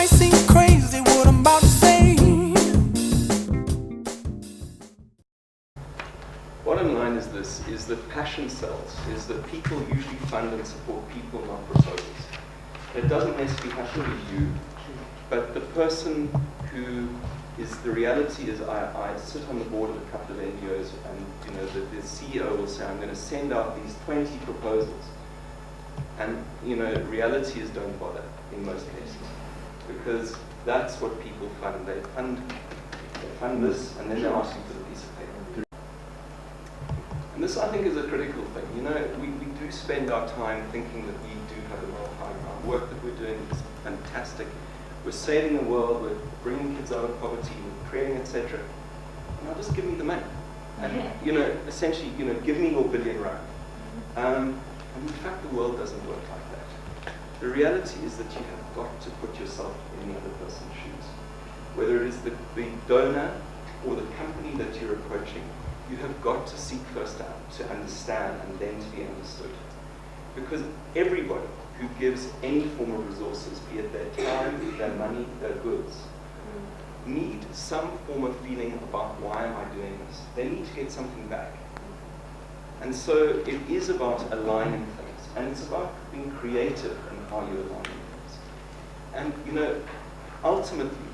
might seem crazy what I'm about to say. Bottom line is this, is that passion sells, is that people usually fund and support people, not proposals. It doesn't necessarily have to be you, but the person who is, the reality is I sit on the board of a couple of NGOs, and the CEO will say, I'm going to send out these 20 proposals. And reality is don't bother in most cases, because that's what people fund. They fund this, and then they're asking for the piece of paper. And this, I think, is a critical thing. We do spend our time thinking that we do have a moral high ground. Work that we're doing is fantastic. We're saving the world, we're bringing kids out of poverty, we're creating, etc. Now just give me the money. And, essentially, give me your billion rand. And in fact, the world doesn't work like that. The reality is that you have got to put yourself in the other person's shoes. Whether it is the donor or the company that you're approaching, you have got to seek first out to understand and then to be understood. Because everybody who gives any form of resources, be it their time, their money, their goods, need some form of feeling about why am I doing this. They need to get something back. And so it is about aligning things, and it's about being creative in how you align things. And ultimately,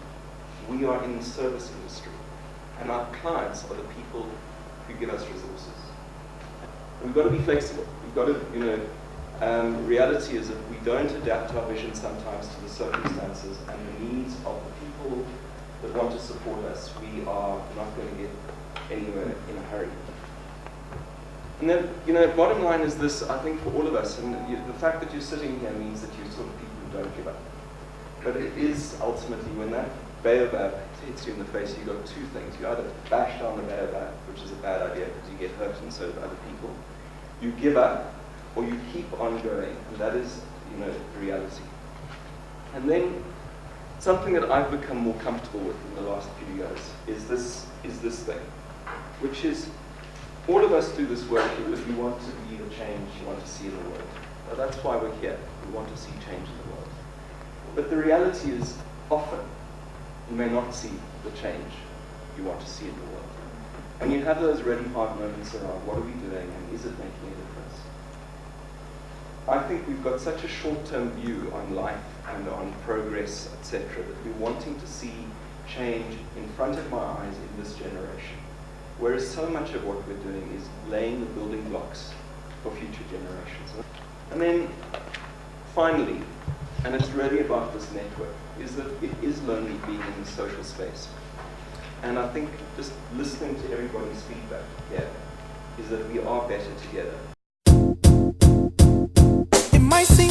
we are in the service industry, and our clients are the people who give us resources. We've got to be flexible. We've got to, reality is that we don't adapt our vision sometimes to the circumstances and the needs of the people that want to support us. We are not going to get anywhere in a hurry. And then, bottom line is this, I think, for all of us, and the fact that you're sitting here means that you're sort of people who don't give up. But it is ultimately, when that baobab hits you in the face, you've got two things. You either bash down the baobab, which is a bad idea because you get hurt and so do other people. You give up, or you keep on going, and that is, the reality. And then, something that I've become more comfortable with in the last few years is this thing, which is, all of us do this work because we want to be the change you want to see in the world. Now, that's why we're here. We want to see change in the world. But the reality is, often, you may not see the change you want to see in the world. And you have those really hard moments around, what are we doing, and is it making a difference? I think we've got such a short-term view on life and on progress, etc., that we're wanting to see change in front of my eyes in this generation. Whereas so much of what we're doing is laying the building blocks for future generations. And then, finally, and it's really about this network, is that it is lonely being in the social space. And I think just listening to everybody's feedback here is that we are better together. It might seem